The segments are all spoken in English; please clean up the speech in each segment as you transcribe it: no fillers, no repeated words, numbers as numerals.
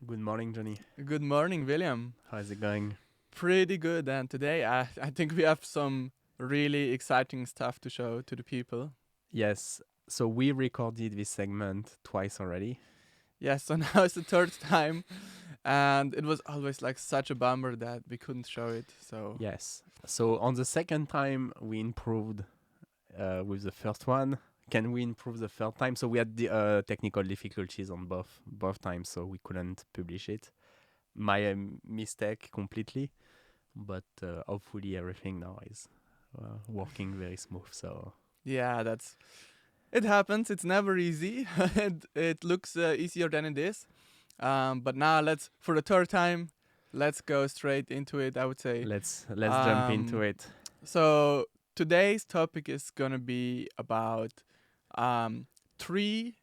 Good morning, Johnny. Good morning, William. How's it going? Pretty good. And today I think we have some really exciting stuff to show to the people. Yes, so we recorded this segment twice already. Yes, so now it's the third time. And it was always like such a bummer that we couldn't show it. So, Yes. So on the second time, we improved with the first one. Can we improve the third time? So we had the technical difficulties on both times, so we couldn't publish it. My mistake completely, but hopefully everything now is working very smooth. So yeah, it happens. It's never easy. it looks easier than it is. But now for the third time, let's go straight into it, I would say. let's jump into it. So today's topic is gonna be about 3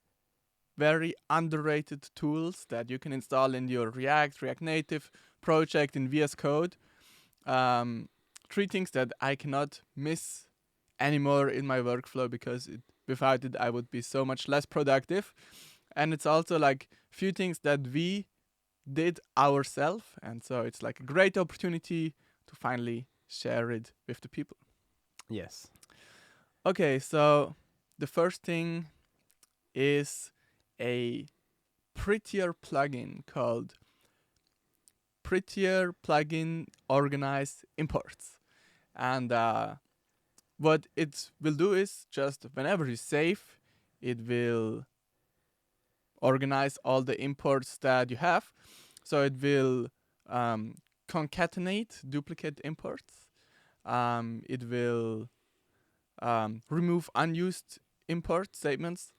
very underrated tools that you can install in your React Native project in VS Code. 3 things that I cannot miss anymore in my workflow because without it I would be so much less productive. And it's also like few things that we did ourselves, and so it's like a great opportunity to finally share it with the people. Yes. Okay, so the first thing is a Prettier plugin called Prettier plugin organize imports. And what it will do is just whenever you save, it will organize all the imports that you have. So it will concatenate duplicate imports. It will remove unused import statements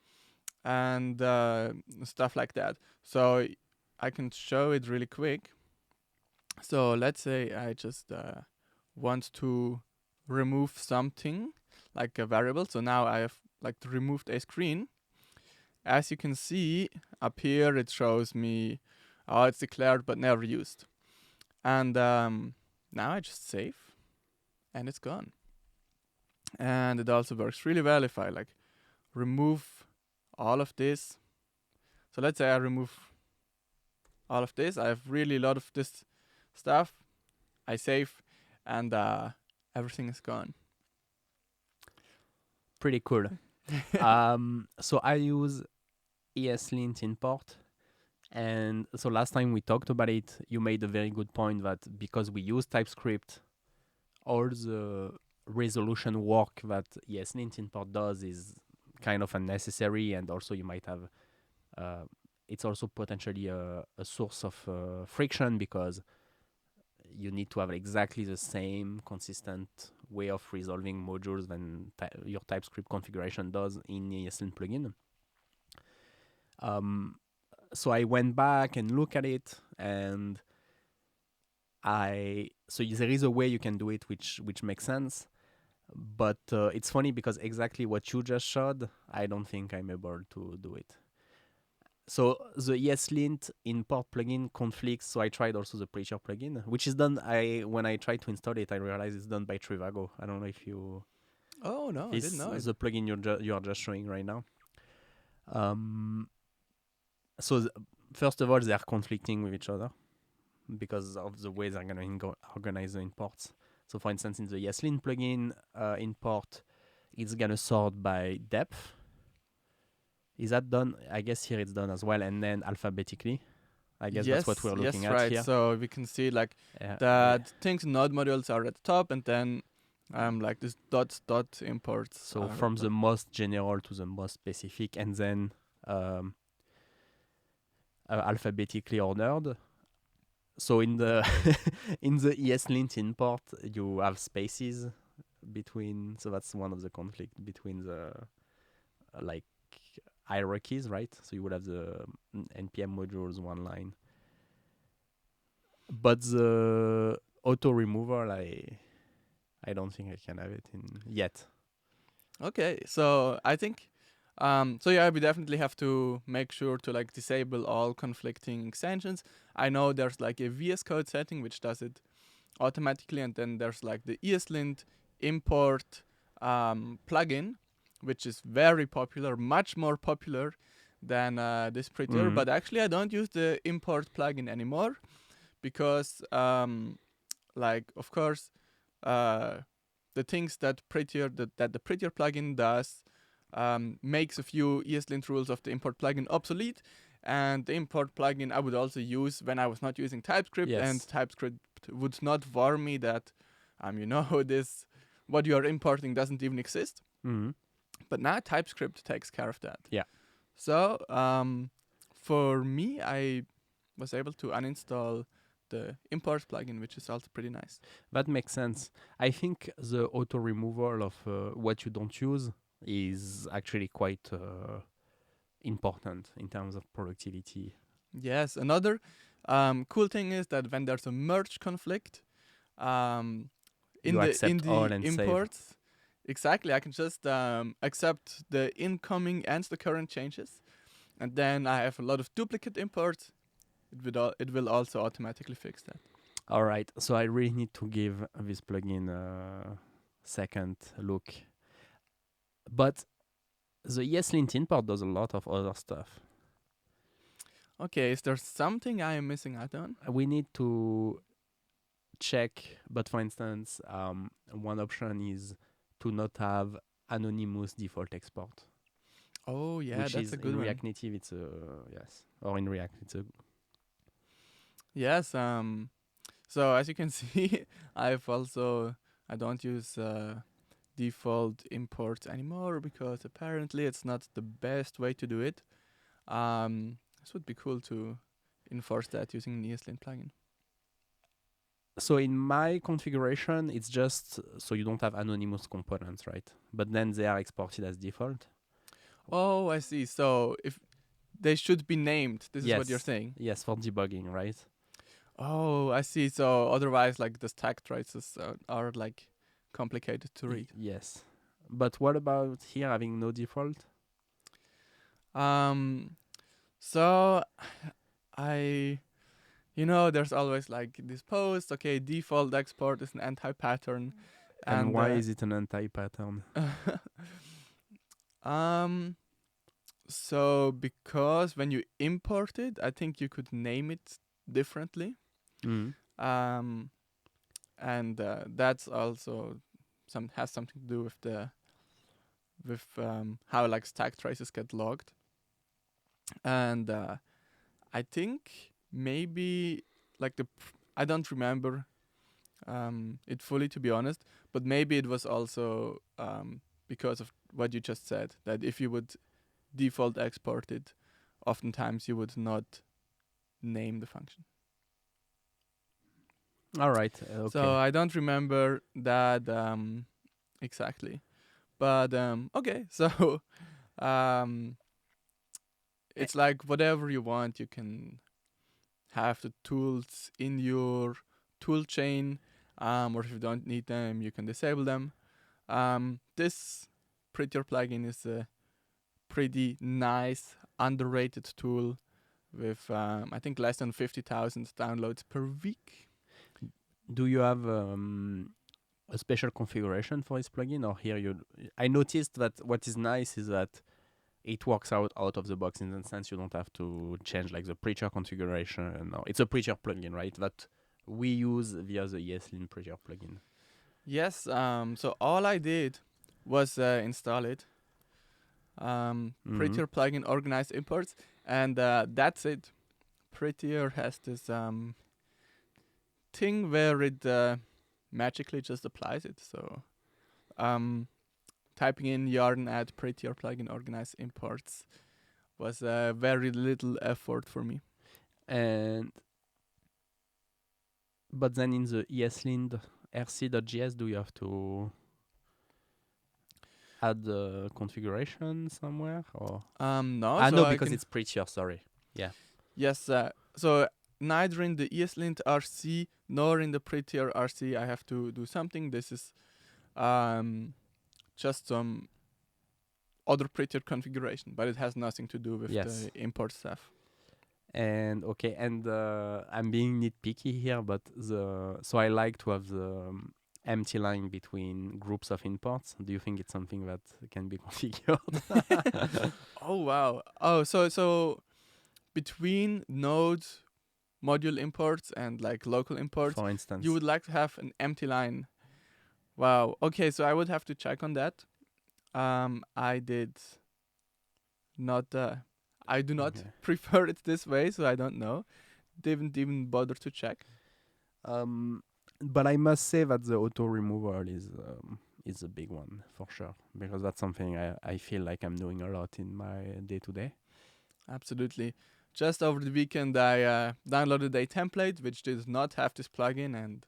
and stuff like that. So I can show it really quick. So let's say I just want to remove something like a variable. So now I have like removed a screen. As you can see up here, it shows me, oh, it's declared but never used. And now I just save and it's gone. And it also works really well if I like remove all of this. So let's say I remove all of this. I have really a lot of this stuff. I save and everything is gone. Pretty cool. So I use ESLint import. And so last time we talked about it, you made a very good point that because we use TypeScript, all the resolution work that ESLint import does is kind of unnecessary, and also you might have it's also potentially a source of friction because you need to have exactly the same consistent way of resolving modules than your TypeScript configuration does in the ESLint plugin. So I went back and looked at it, and so there is a way you can do it which makes sense, but it's funny because exactly what you just showed, I don't think I'm able to do it. So the ESLint import plugin conflicts. So I tried also the Prettier plugin, which is done. When I tried to install it, I realized it's done by Trivago. I don't know if you. Oh no, I didn't know it. The plugin you are just showing right now. So first of all, they are conflicting with each other because of the way they're going to organize the imports. So for instance, in the ESLint plugin import, it's going to sort by depth. Is that done? I guess here it's done as well, and then alphabetically. I guess that's what we're looking at right. here. So we can see like that things in node modules are at the top, and then like this dot imports. So from the most general to the most specific, and then alphabetically ordered. So in the in the ESLint import, you have spaces between. So that's one of the conflict between the like hierarchies, right? So you would have the npm modules one line, but the auto removal, I don't think I can have it in yet. Okay, so I think so yeah, we definitely have to make sure to like disable all conflicting extensions. I know there's like a VS Code setting which does it automatically, and then there's like the ESLint import plugin, which is very popular, much more popular than this Prettier. Mm. But actually, I don't use the import plugin anymore because, of course, the things that the Prettier plugin does makes a few ESLint rules of the import plugin obsolete. And the import plugin I would also use when I was not using TypeScript, and Yes. TypeScript would not warn me that, this what you are importing doesn't even exist. Mm. But now TypeScript takes care of that. Yeah. So for me, I was able to uninstall the import plugin, which is also pretty nice. That makes sense. I think the auto removal of what you don't use is actually quite important in terms of productivity. Yes, another cool thing is that when there's a merge conflict um, You in accept all the and save. imports, exactly, I can just accept the incoming and the current changes, and then I have a lot of duplicate imports. It will also automatically fix that. All right, so I really need to give this plugin a second look. But the ESLint import does a lot of other stuff. Okay, is there something I am missing out on? We need to check, but for instance, one option is to not have anonymous default export. Oh yeah, Which that's is a good in one. React Native, it's a yes, or in React, it's a Yes. So as you can see, I don't use default imports anymore because apparently it's not the best way to do it. This would be cool to enforce that using an ESLint plugin. so in my configuration, it's just so you don't have anonymous components, right? But then they are exported as default. Oh, I see. So if they should be named, this is what you're Yes, saying. yes, for debugging, right? Oh, I see. So otherwise, like the stack traces are like complicated to read. Yes, but what about here having no default? So I, there's always like this post. Okay, default export is an anti-pattern, And and why is it an anti-pattern? um, so because when you import it, I think you could name it differently. Mm. And that's also has something to do with how like stack traces get logged. And I think maybe like I don't remember it fully, to be honest, but maybe it was also because of what you just said, that if you would default export it, oftentimes you would not name the function. All right, okay. So I don't remember that exactly, but okay. So um, it's like whatever you want, you can have the tools in your tool chain, or if you don't need them, you can disable them. This Prettier plugin is a pretty nice, underrated tool with I think less than 50,000 downloads per week. Do you have a special configuration for this plugin, or here you? I noticed that what is nice is that it works out of the box in the sense you don't have to change like the Prettier configuration. No, it's a Prettier plugin, right? That we use via the ESLint Prettier plugin. Yes. So all I did was install it. Prettier plugin organize imports, and that's it. Prettier has this thing where it magically just applies it. So typing in yarn add Prettier plugin organize imports was very little effort for me. And but then in the ESLint rc.js, do you have to add the configuration somewhere, or No. So no, I because can, it's Prettier. Sorry. Yeah. yes. So neither in the ESLint RC nor in the Prettier RC I have to do something. This is just some other Prettier configuration, but it has nothing to do with Yes. the import stuff. And okay, and I'm being nitpicky here, but so I like to have the empty line between groups of imports. Do you think it's something that can be configured? Oh wow. Oh, so between node module imports and like local imports, For instance. you would like to have an empty line. Wow. Okay, so I would have to check on that. I did not. I do not Okay. prefer it this way, so I don't know. Didn't even bother to check. But I must say that the auto removal is a big one for sure, because that's something I feel like I'm doing a lot in my day to day. Absolutely. Just over the weekend, I downloaded a template which did not have this plugin, and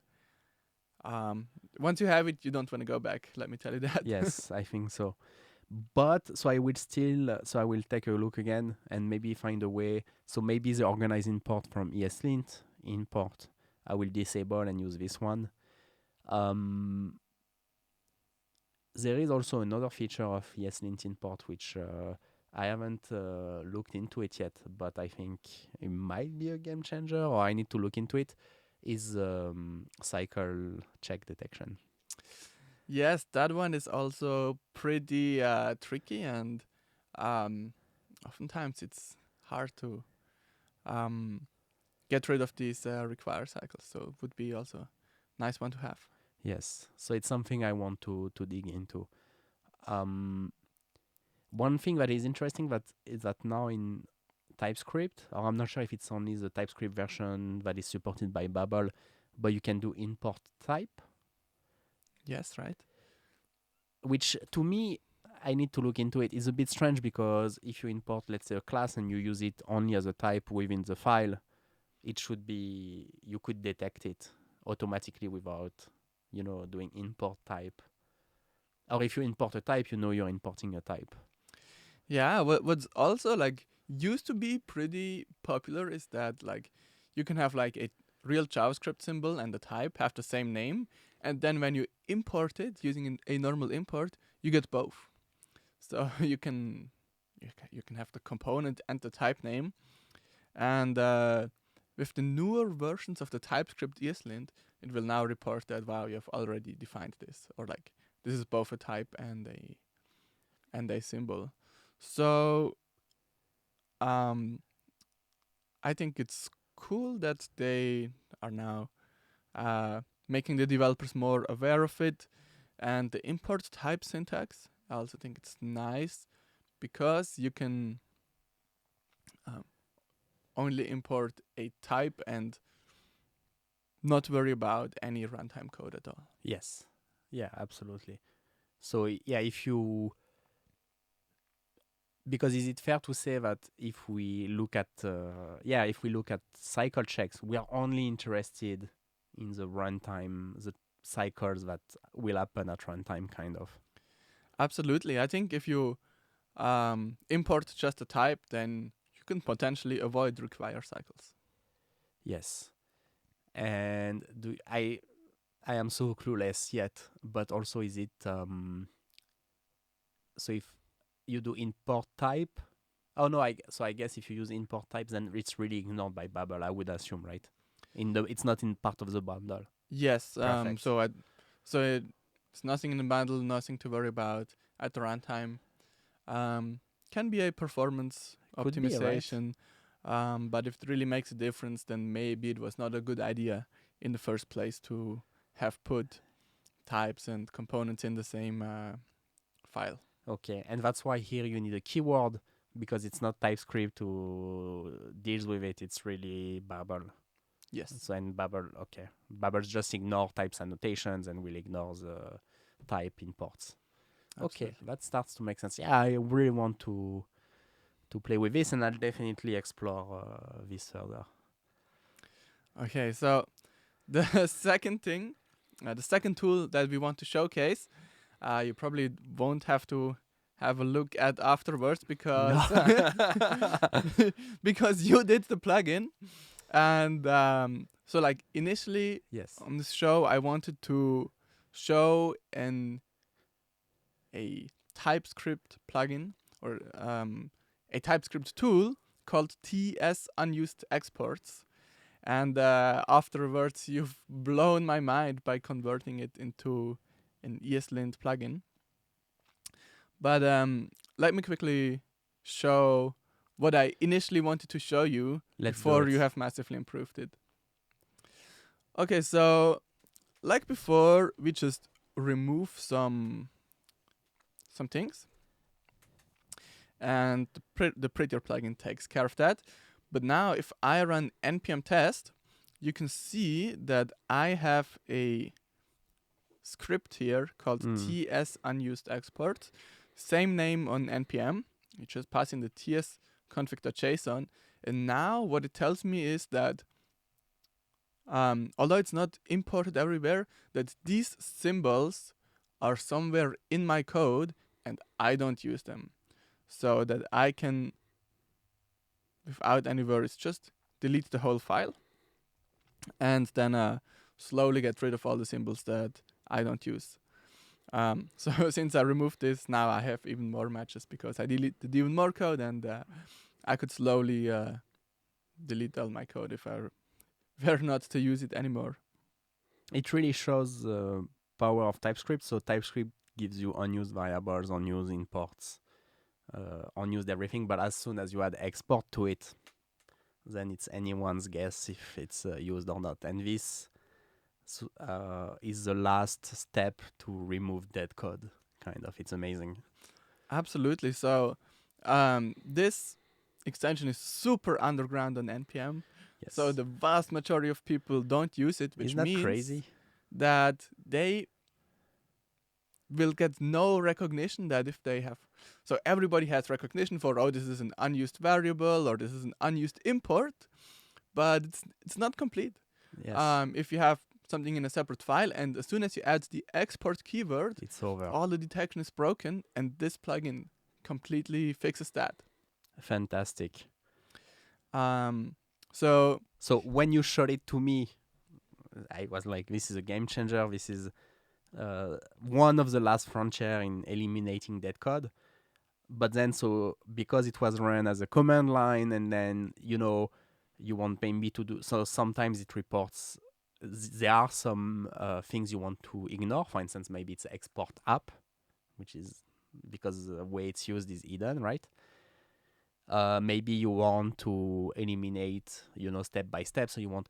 once you have it, you don't want to go back. Let me tell you that. Yes, I think so. But so I will still so I will take a look again and maybe find a way. So maybe the organize import from ESLint import I will disable and use this one. Um, there is also another feature of ESLint import which I haven't looked into it yet, but I think it might be a game changer, or I need to look into it. Is cycle check detection. Yes, that one is also pretty tricky, and oftentimes it's hard to get rid of these require cycles. So it would be also a nice one to have. Yes, so it's something I want to dig into. One thing that is interesting that is that now in TypeScript, or I'm not sure if it's only the TypeScript version that is supported by Babel, but you can do import type, Yes, right. which to me, I need to look into it. It's a bit strange because if you import, let's say, a class and you use it only as a type within the file, it should be, you could detect it automatically without, doing import type. Or if you import a type, you're importing a type. Yeah, what's also like used to be pretty popular is that like you can have like a real JavaScript symbol and the type have the same name, and then when you import it using a normal import, you get both. So you can have the component and the type name, and with the newer versions of the TypeScript ESLint, it will now report that wow, you have already defined this, or like this is both a type and a symbol. So I think it's cool that they are now making the developers more aware of it, and the import type syntax. I also think it's nice because you can um, only import a type and not worry about any runtime code at all. Yes. Yeah, absolutely. So yeah, because is it fair to say that if we look at cycle checks, we are only interested in the runtime, the cycles that will happen at runtime, kind of. Absolutely. I think if you import just a type, then you can potentially avoid require cycles. Yes. And I am so clueless yet, but also is it so if you do import type, oh no, I guess if you use import type, then it's really ignored by Babel, I would assume, right? It's not in part of the bundle. Yes. Perfect. It's nothing in the bundle, nothing to worry about at the runtime. Can be a performance Could be, right? optimization, but if it really makes a difference, then maybe it was not a good idea in the first place to have put types and components in the same file. Okay, and that's why here you need a keyword, because it's not TypeScript who deals with it. It's really Babel. Yes. So and Babel, okay, Babel just ignore types annotations and will ignore the type imports. Absolutely. Okay, that starts to make sense. Yeah, I really want to play with this, and I'll definitely explore this further. Okay, so the second thing, the second tool that we want to showcase, you probably won't have to have a look at afterwards because because you did the plugin, and so like initially Yes. on this show, I wanted to show a TypeScript plugin or a TypeScript tool called TS unused exports. And afterwards, you've blown my mind by converting it into an ESLint plugin. But let me quickly show what I initially wanted to show you Let's do before it. you have massively improved it. Okay, so like before, we just remove some things, and the Prettier plugin takes care of that. But now, if I run npm test, you can see that I have a script here called ts unused export, same name on npm. You just pass in the ts config.json, and now what it tells me is that although it's not imported everywhere, that these symbols are somewhere in my code and I don't use them. So that I can, without any worries, just delete the whole file and then slowly get rid of all the symbols that I don't use. So since I removed this, now I have even more matches because I deleted even more code, and I could slowly delete all my code if I were not to use it anymore. It really shows the power of TypeScript. So TypeScript gives you unused variables, unused imports, unused everything. But as soon as you add export to it, then it's anyone's guess if it's used or not. And this is the last step to remove dead code. Kind of, it's amazing. Absolutely. So this extension is super underground on npm. Yes. So the vast majority of people don't use it, which Isn't that means crazy? that they will get no recognition that if they have. So everybody has recognition for, oh, this is an unused variable or this is an unused import, but it's not complete. Yes. If you have something in a separate file, and as soon as you add the export keyword, It's over. all the detection is broken, and this plugin completely fixes that. Fantastic. So when you showed it to me, I was like, this is a game changer. This is one of the last frontier in eliminating dead code. But then, so because it was run as a command line, and then you want maybe to do so, sometimes it reports. There are some things you want to ignore. For instance, maybe it's export app, which is because the way it's used is hidden, right? Maybe you want to eliminate, step by step. So you want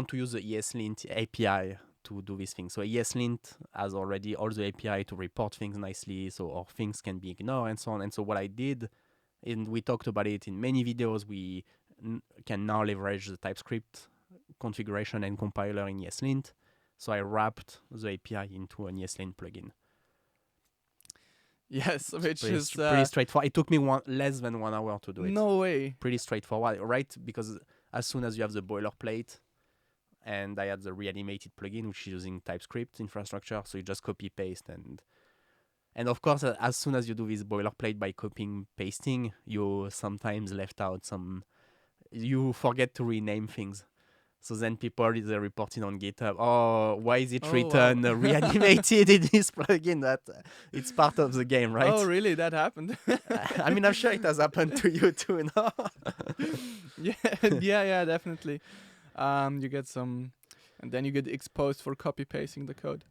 to use the ESLint API to do this thing. So ESLint has already all the API to report things nicely, so our things can be ignored and so on. And so what I did, and we talked about it in many videos, we can now leverage the TypeScript configuration and compiler in ESLint. So I wrapped the API into an ESLint plugin. yes, which is pretty straightforward. It took me less than 1 hour to do it. No way. Pretty straightforward, right? Because as soon as you have the boilerplate, and I had the reanimated plugin, which is using TypeScript infrastructure, so you just copy paste, and of course, as soon as you do this boilerplate by copying pasting, you sometimes left out you forget to rename things. So then people are reporting on GitHub, oh, why is it written reanimated in this plugin? That it's part of the game, right? Oh, really? That happened? I mean, I'm sure it has happened to you too, no? yeah, definitely. You get some, and then you get exposed for copy pasting the code.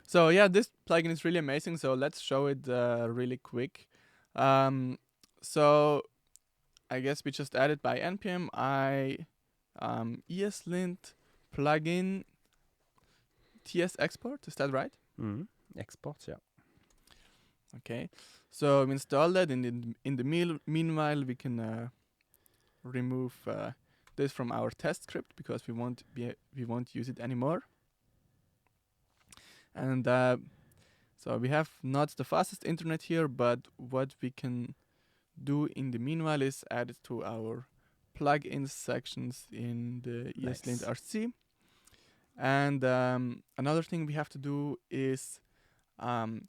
So yeah, this plugin is really amazing. So let's show it really quick. So I guess we just added by npm ESLint plugin ts export. Is that right? Export, yeah. Okay. So we install that, and in the meanwhile we can remove this from our test script because we won't use it anymore. And so we have not the fastest internet here, but what we can do in the meanwhile is add it to our plugins sections in the ESLint RC. And another thing we have to do is,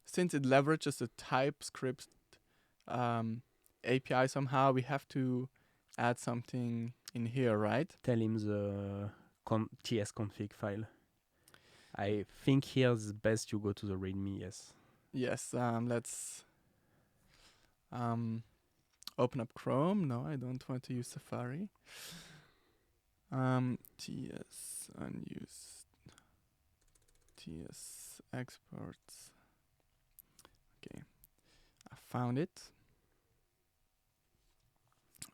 since it leverages the TypeScript API somehow, we have to add something in here, right? Tell him the ts config file. I think here's best you go to the README, yes. Yes, let's open up Chrome. No, I don't want to use Safari. TS unused, TS exports. Okay, I found it.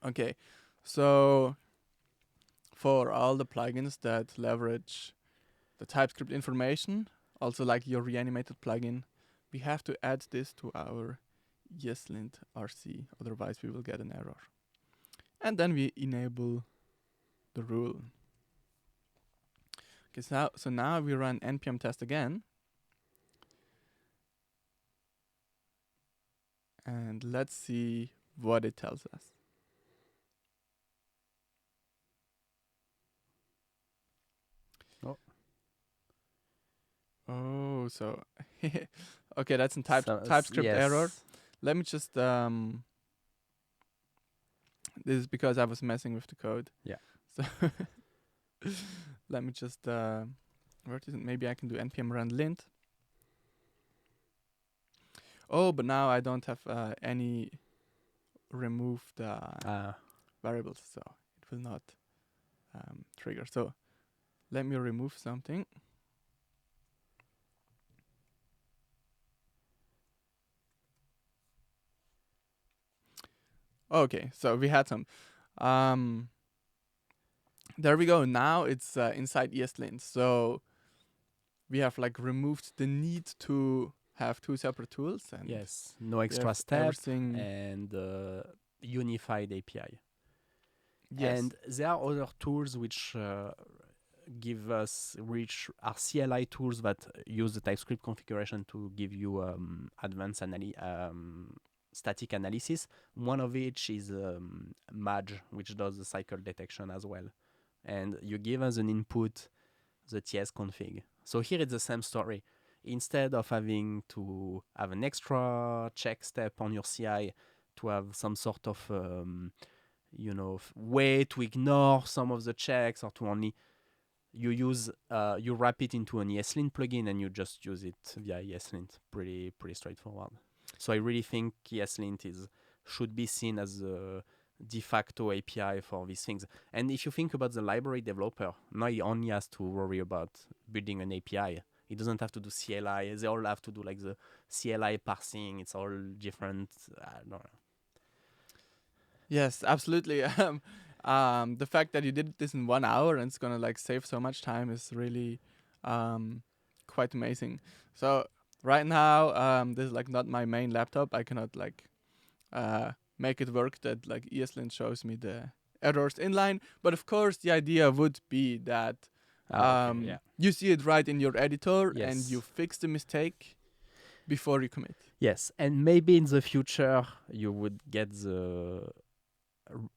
Okay, so for all the plugins that leverage the TypeScript information, also like your reanimated plugin, we have to add this to our ESLint RC, otherwise we will get an error. And then we enable the rule. Okay, so now we run npm test again. And let's see what it tells us. Oh, so okay, that's a TypeScript error. Yes. Let me just this is because I was messing with the code. Yeah. So let me just where is it? Maybe I can do npm run lint. Oh, but now I don't have any removed variables, so it will not trigger. So let me remove something. Okay, so we had some. There we go. Now it's inside ESLint. So we have like removed the need to have two separate tools. And yes, no extra step everything. and unified API. Yes. And there are other tools which give us are CLI tools that use the TypeScript configuration to give you advanced static analysis. One of which is Maj, which does the cycle detection as well. And you give us an input, the TS config. So here it's the same story. Instead of having to have an extra check step on your CI to have some sort of way to ignore some of the checks or to only you wrap it into an ESLint plugin and you just use it via ESLint. Pretty straightforward. So I really think ESLint should be seen as a de facto API for these things. And if you think about the library developer, now he only has to worry about building an API. He doesn't have to do CLI. They all have to do like the CLI parsing. It's all different. I don't know. Yes, absolutely. The fact that you did this in 1 hour and it's gonna like save so much time is really quite amazing. So right now, this is like not my main laptop. I cannot like make it work that like ESLint shows me the errors inline. But of course, the idea would be that you see it right in your editor and you fix the mistake before you commit. Yes, and maybe in the future you would get the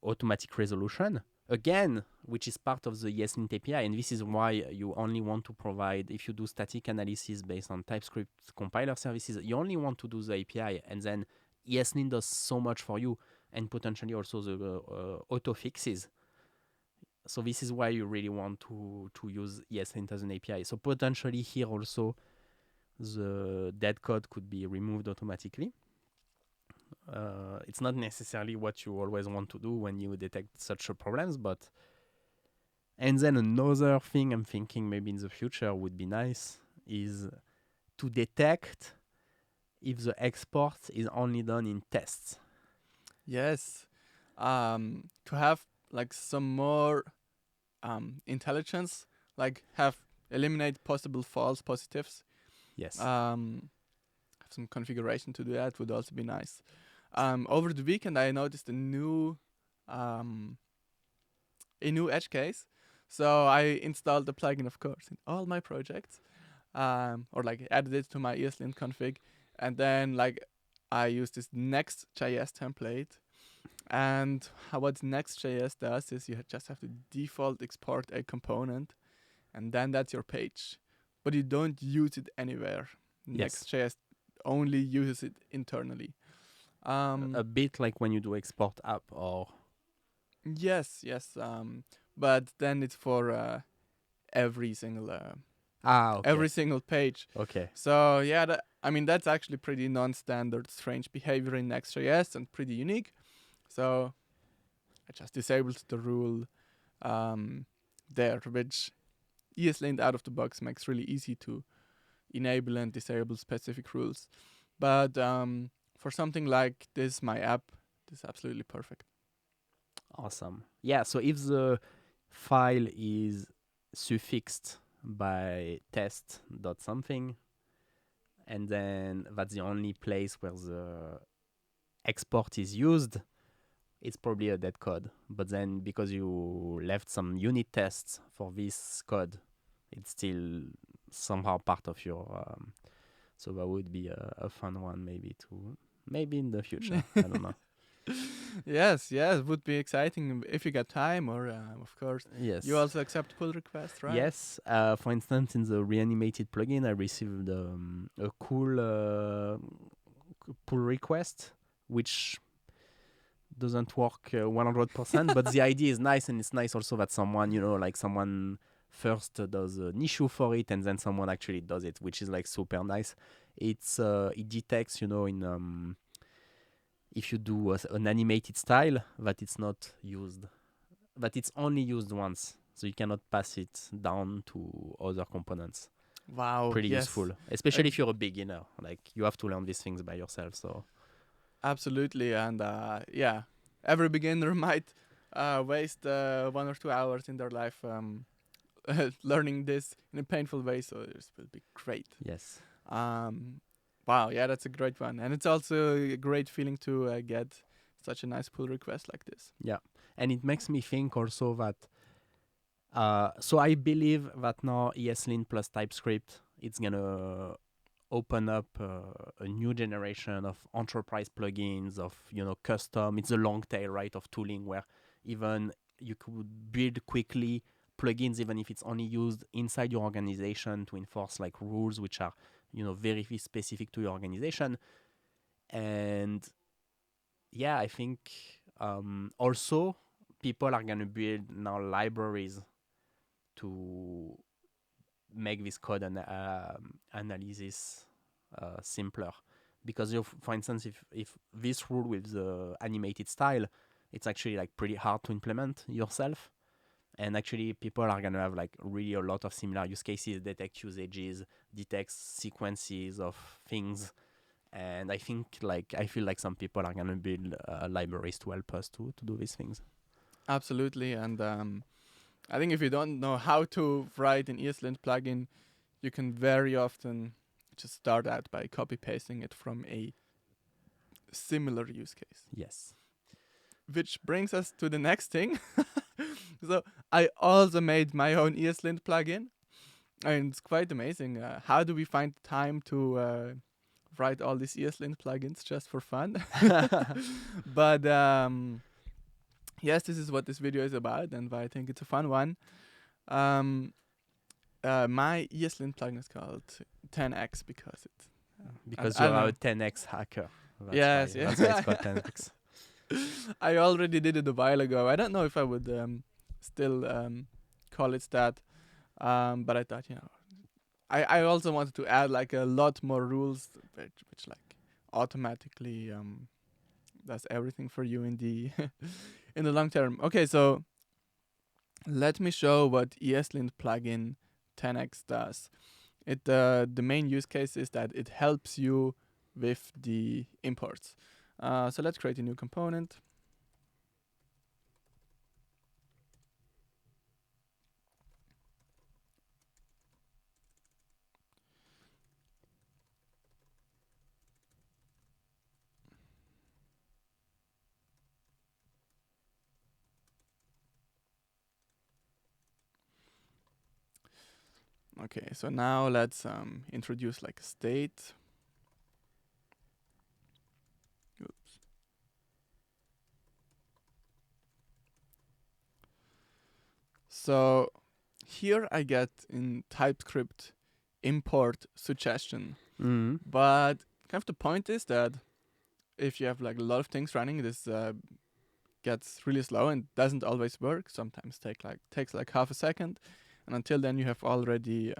automatic resolution again, which is part of the ESLint API, and this is why you only want to provide, if you do static analysis based on TypeScript compiler services, you only want to do the API, and then ESLint does so much for you, and potentially also the auto fixes. So this is why you really want to use ESLint as an API. So potentially here also the dead code could be removed automatically. It's not necessarily what you always want to do when you detect such problems, but and then another thing I'm thinking maybe in the future would be nice is to detect if the export is only done in tests. Yes, to have like some more intelligence, like eliminate possible false positives. Yes. Have some configuration to do that would also be nice. Over the weekend, I noticed a new edge case. So I installed the plugin, of course, in all my projects, or like added it to my ESLint config, and then like I use this Next.js template. And what Next.js does is you just have to default export a component, and then that's your page. But you don't use it anywhere. Yes. Next.js only uses it internally. A bit like when you do export app or... Yes. But then it's for every single every single page. Okay. So yeah, that's actually pretty non-standard, strange behavior in Next.js and pretty unique. So I just disabled the rule there, which ESLint out of the box makes really easy to enable and disable specific rules. But for something like this, my app, this is absolutely perfect. Awesome. Yeah, so if the file is suffixed by test dot something, and then that's the only place where the export is used, it's probably a dead code. But then because you left some unit tests for this code, it's still somehow part of your. So that would be a fun one, maybe in the future. I don't know. Yes, it would be exciting if you get time, or of course, Yes. you also accept pull requests, right? Yes. For instance, in the reanimated plugin, I received a cool pull request, which doesn't work 100%, but the idea is nice, and it's nice also that someone, like someone first does an issue for it, and then someone actually does it, which is like super nice. It detects, in if you do an animated style, that it's not used, that it's only used once, so you cannot pass it down to other components. Wow, Pretty yes. useful, especially if you're a beginner. Like, you have to learn these things by yourself. So Absolutely, and every beginner might waste 1 or 2 hours in their life learning this in a painful way. So this will be great. yes, Wow, yeah, that's a great one, and it's also a great feeling to get such a nice pull request like this. yeah, and it makes me think also that. So I believe that now ESLint plus TypeScript, it's gonna open up a new generation of enterprise plugins, of custom. It's a long tail, right, of tooling where even you could build quickly plugins, even if it's only used inside your organization to enforce like rules which are very specific to your organization. And yeah, I think also people are gonna build now libraries to make this code analysis simpler. Because for instance, if this rule with the animated style, it's actually like pretty hard to implement yourself. And actually, people are gonna have like really a lot of similar use cases, detect usages, detect sequences of things. And I feel like some people are gonna build libraries to help us to do these things. Absolutely, and I think if you don't know how to write an ESLint plugin, you can very often just start out by copy pasting it from a similar use case. Yes. Which brings us to the next thing. So I also made my own ESLint plugin, and it's quite amazing. How do we find time to write all these ESLint plugins just for fun? But yes, this is what this video is about, and I think it's a fun one. My ESLint plugin is called 10x because it. Because I you don't are know. a 10x hacker. That's Yes, why, yes. that's why it's called 10x. I already did it a while ago. I don't know if I would still call it that, but I thought, I also wanted to add like a lot more rules, which like automatically does everything for you in the in the long term. Okay, so let me show what ESLint plugin 10x does. It the main use case is that it helps you with the imports. So let's create a new component. Okay, so now let's introduce like a state. Oops. So here I get in TypeScript import suggestion. Mm-hmm. But kind of the point is that if you have like a lot of things running, this gets really slow and doesn't always work. Sometimes takes like half a second, and until then you have already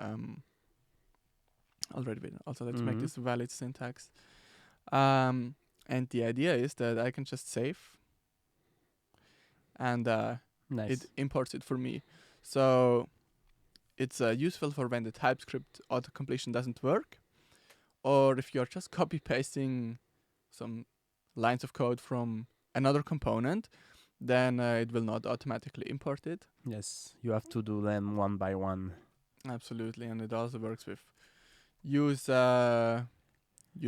written. Also, let's make this valid syntax. And the idea is that I can just save, and Nice. it imports it for me. So it's useful for when the TypeScript autocompletion doesn't work, or if you're just copy pasting some lines of code from another component, then it will not automatically import it. Yes, you have to do them one by one. Absolutely, and it also works with use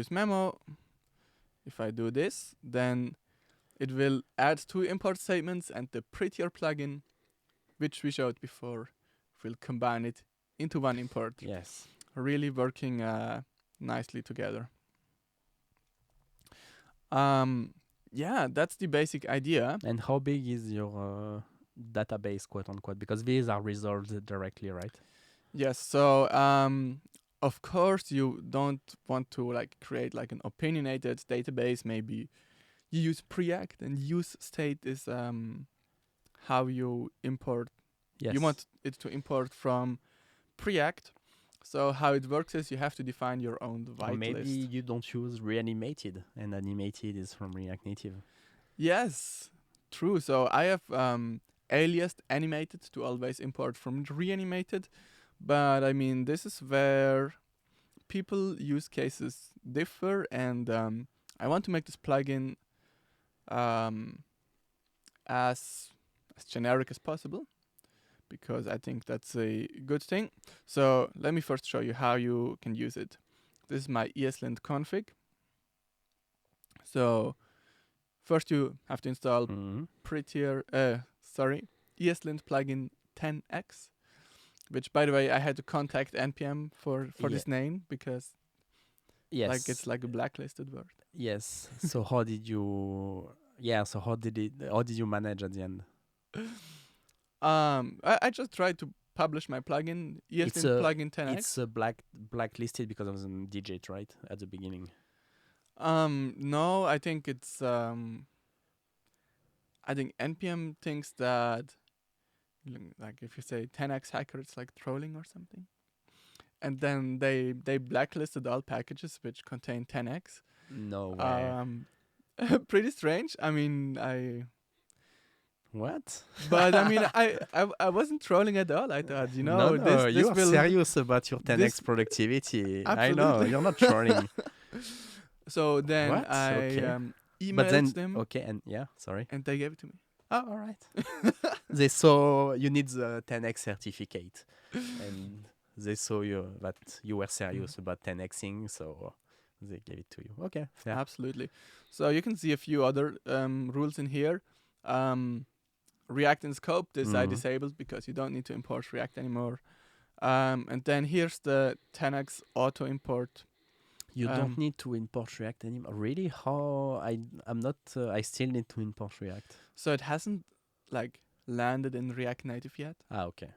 memo. If I do this, then it will add 2 import statements, and the Prettier plugin, which we showed before, will combine it into one import. Yes. Really working nicely together. Yeah, that's the basic idea. And how big is your database, quote unquote? Because these are resolved directly, right? Yes, so of course you don't want to like create like an opinionated database. Maybe you use Preact, and use state is how you import. Yes. You want it to import from Preact. So how it works is you have to define your own Or whitelist. maybe you don't use reanimated, and animated is from React Native. Yes, true. So I have aliased animated to always import from reanimated, but I mean this is where people use cases differ, and I want to make this plugin as generic as possible, because I think that's a good thing. So let me first show you how you can use it. This is my ESLint config. So first you have to install Prettier, ESLint plugin 10x, which by the way I had to contact npm for this name, because Yes. like it's like a blacklisted word. Yes. So how did you? Yeah. So how did you manage at the end? I just tried to publish my plugin, ESLint plugin 10x. It's blacklisted because of the digit, right, at the beginning. No, I think it's I think npm thinks that like if you say 10x hacker, it's like trolling or something. And then they blacklisted all packages which contain 10x. No way. Pretty strange. I mean, What? but I mean, I wasn't trolling at all. I thought, no, this you are will serious about your 10x productivity. I know, you're not trolling. So then What? I Okay. emailed them. Okay, and yeah, sorry. And they gave it to me. Oh, all right. They saw you need the 10x certificate, and they saw that you were serious about 10xing, so they gave it to you. Okay, yeah. Absolutely. So you can see a few other rules in here. React in scope, this I disabled because you don't need to import React anymore. And then here's the 10x auto import. You don't need to import React anymore. Really? How? I'm not. I still need to import React. So it hasn't like landed in React Native yet. Ah, okay.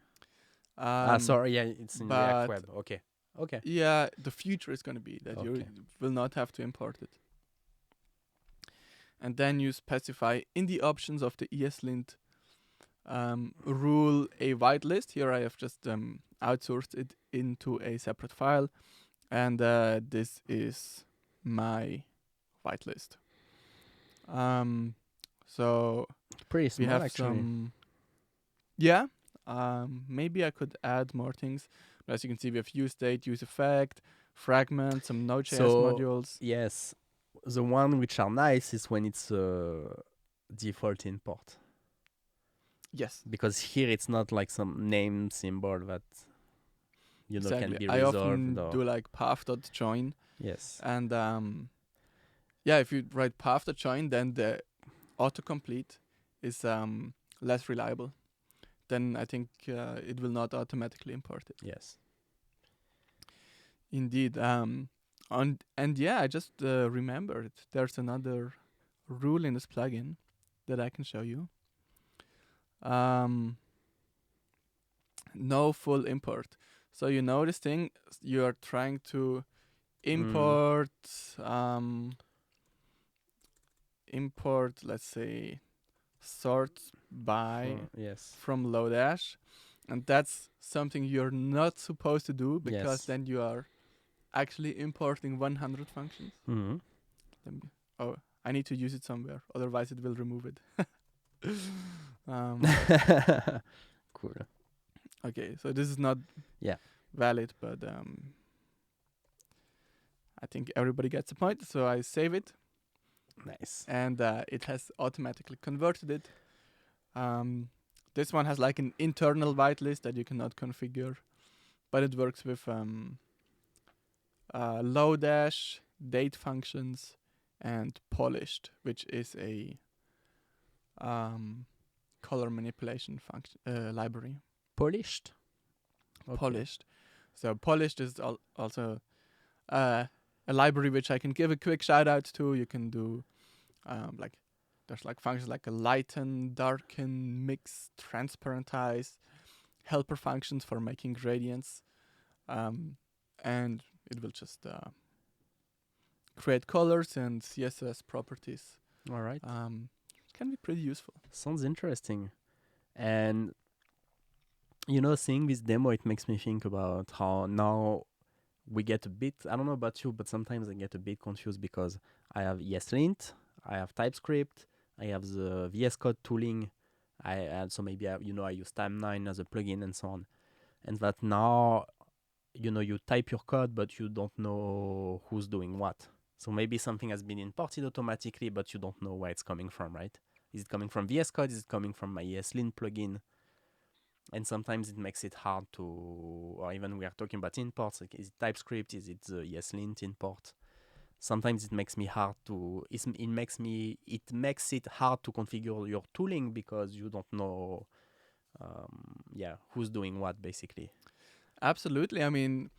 Sorry. Yeah, it's in React Web. Okay. Okay. Yeah, the future is going to be that you will not have to import it. And then you specify in the options of the ESLint rule a whitelist. Here I have just outsourced it into a separate file, and this is my whitelist. So pretty small, we have actually. Maybe I could add more things. But as you can see, we have use state, use effect, fragment, some Node.js modules. Yes, the one which are nice is when it's default import. Yes. Because here it's not like some name symbol that can be resolved. I often do like path.join. Yes. And if you write path.join, then the autocomplete is less reliable. Then I think it will not automatically import it. Yes. Indeed. I just remembered there's another rule in this plugin that I can show you. No full import. So this thing, you are trying to import let's say sort by from Lodash, and that's something you're not supposed to do, because then you are actually importing 100 functions. I need to use it somewhere, otherwise it will remove it. Cool. Okay, so this is not Yeah. valid, but I think everybody gets the point. So I save it, Nice. and it has automatically converted it. This one has like an internal whitelist that you cannot configure, but it works with Lodash, date functions, and polished, which is a color manipulation function library. Polished. Okay. Polished. So polished is also a library which I can give a quick shout out to. You can do like there's like functions like a lighten, darken, mix, transparentize, helper functions for making gradients, and it will just create colors and CSS properties. All right. Can be pretty useful. Sounds interesting. And seeing this demo, it makes me think about how now we get a bit, I don't know about you, but sometimes I get a bit confused because I have ESLint, I have TypeScript, I have the VS Code tooling, so maybe I use Timeline as a plugin and so on. And that now, you type your code, but you don't know who's doing what. So maybe something has been imported automatically, but you don't know where it's coming from, right? Is it coming from VS Code? Is it coming from my ESLint plugin? And sometimes it makes it hard to, or even we are talking about imports, like is it TypeScript, is it the ESLint import? Sometimes it makes me hard to, it makes it hard to configure your tooling because you don't know, who's doing what basically. Absolutely. I mean,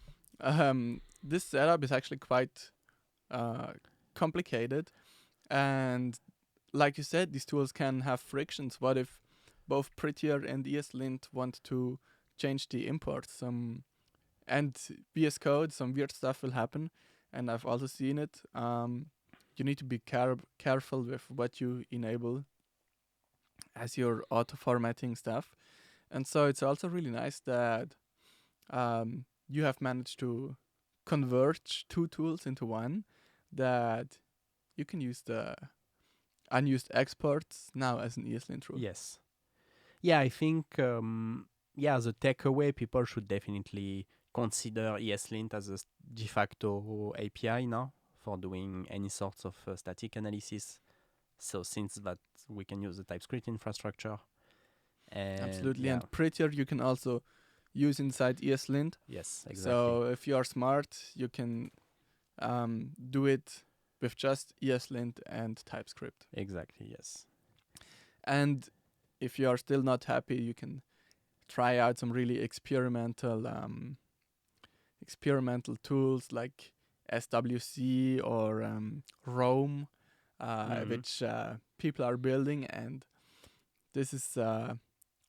this setup is actually quite complicated, and like you said, these tools can have frictions. What if both Prettier and ESLint want to change the imports? And VS Code, some weird stuff will happen, and I've also seen it. You need to be careful with what you enable as your auto formatting stuff, and so it's also really nice that you have managed to converge two tools into one, that you can use the unused exports now as an ESLint tool. Yes. Yeah, I think, as a takeaway, people should definitely consider ESLint as a de facto API now for doing any sorts of static analysis. So since that we can use the TypeScript infrastructure. And Absolutely, yeah. and Prettier you can also use inside ESLint. Yes, exactly. So if you are smart, you can do it with just ESLint and TypeScript. Exactly, yes. And if you are still not happy, you can try out some really experimental tools like SWC or Roam, which people are building. And this is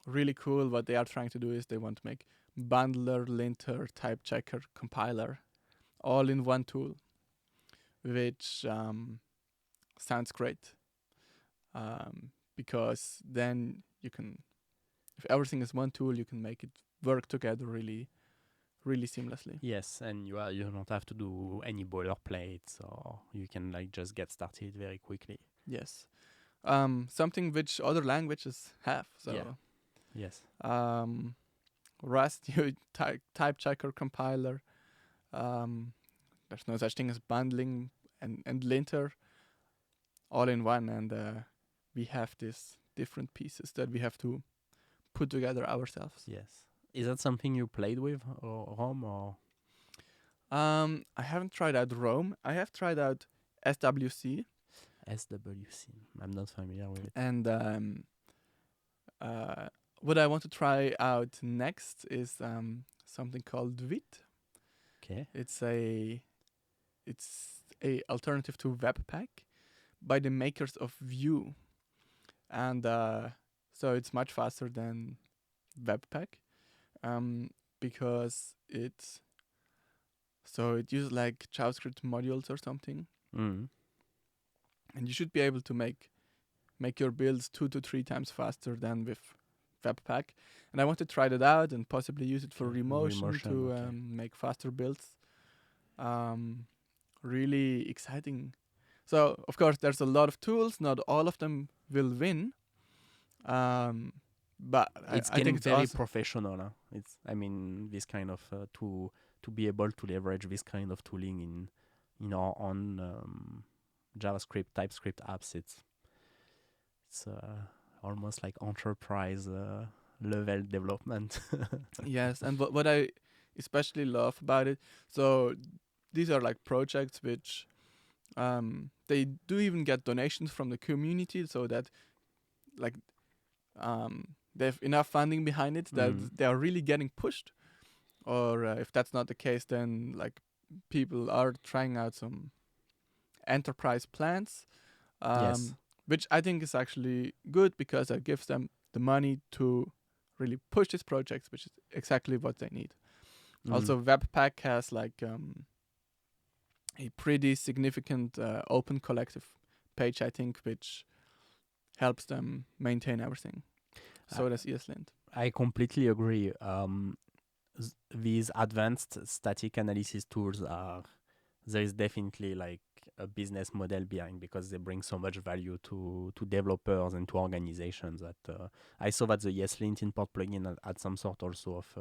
really cool. What they are trying to do is they want to make bundler, linter, type checker, compiler all in one tool, which sounds great, because then you can, if everything is one tool, you can make it work together really seamlessly. Yes, and you don't have to do any boilerplate, so you can just get started very quickly. Yes. Something which other languages have. So yeah. Yes. Rust, you type checker, compiler. There's no such thing as bundling and linter all in one, and we have these different pieces that we have to put together ourselves. Yes. Is that something you played with, or ROM, or? I haven't tried out Roam. I have tried out SWC. SWC. I'm not familiar with it. And what I want to try out next is something called Vite. Okay. It's a alternative to Webpack by the makers of Vue, and so it's much faster than Webpack, because it uses like JavaScript modules or something, Mm. and you should be able to make your builds 2 to 3 times faster than with Webpack. And I want to try that out and possibly use it for Okay, remotion to okay. make faster builds. Really exciting. So of course there's a lot of tools. Not all of them will win, but It's I think getting it's very awesome. professional. Huh? I mean, this kind of to be able to leverage this kind of tooling in our own JavaScript, TypeScript apps. It's almost like enterprise level development. Yes, and what I especially love about it, so these are like projects which they do even get donations from the community, so that like they have enough funding behind it that Mm. they are really getting pushed. Or if that's not the case, then like people are trying out some enterprise plans, Yes. which I think is actually good because it gives them the money to really push these projects, which is exactly what they need. Mm. Also, Webpack has like a pretty significant open collective page, I think, which helps them maintain everything. I, So does ESLint. I completely agree. These advanced static analysis tools are there is definitely like a business model behind because they bring so much value to developers and to organizations that I saw that the ESLint import plugin had some sort also of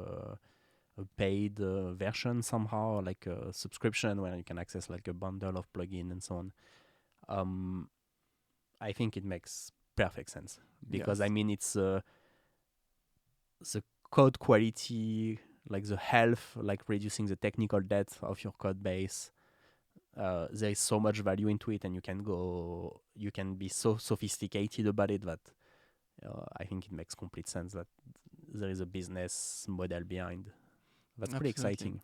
a paid version somehow, like a subscription where you can access like a bundle of plugin and so on. I think it makes perfect sense because I Yes, mean it's the code quality, like the health, like reducing the technical debt of your code base. There is so much value into it, and you can be so sophisticated about it that I think it makes complete sense that there is a business model behind. That's pretty absolutely. exciting.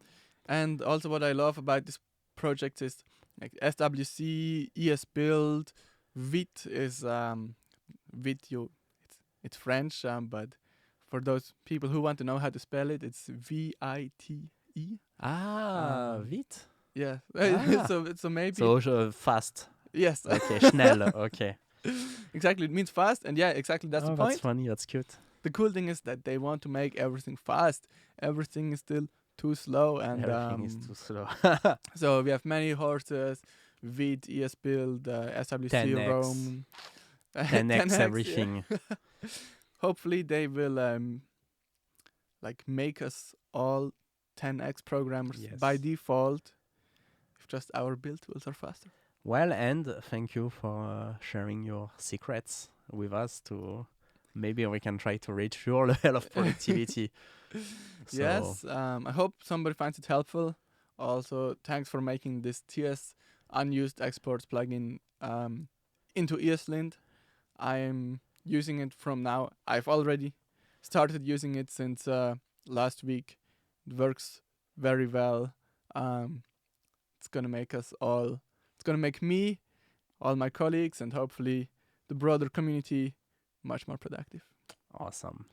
And also, what I love about this project is like SWC, ESBuild, Vite is Vite. It's French, but for those people who want to know how to spell it, it's VITE. Ah, Um, Vite. yeah. Ah, So maybe so fast. yes, Okay, schnell. Okay. exactly. It means fast, and yeah, exactly. That's the Oh, that's point. funny. That's cute. The cool thing is that they want to make everything fast. Everything is still too slow, and Everything is too slow. so we have many horses. Vite, ESBuild, SWC, 10x, Rome, 10x 10x. Yeah. everything. Hopefully they will like make us all 10x programmers by Yes. default if just our build tools are faster. Well, and thank you for sharing your secrets with us. To maybe we can try to reach your level of productivity. So Yes, I hope somebody finds it helpful. Also, thanks for making this TS unused exports plugin into ESLint. I am using it from now. I've already started using it since last week. It works very well. It's gonna make us all. It's gonna make me, all my colleagues, and hopefully the broader community much more productive. awesome.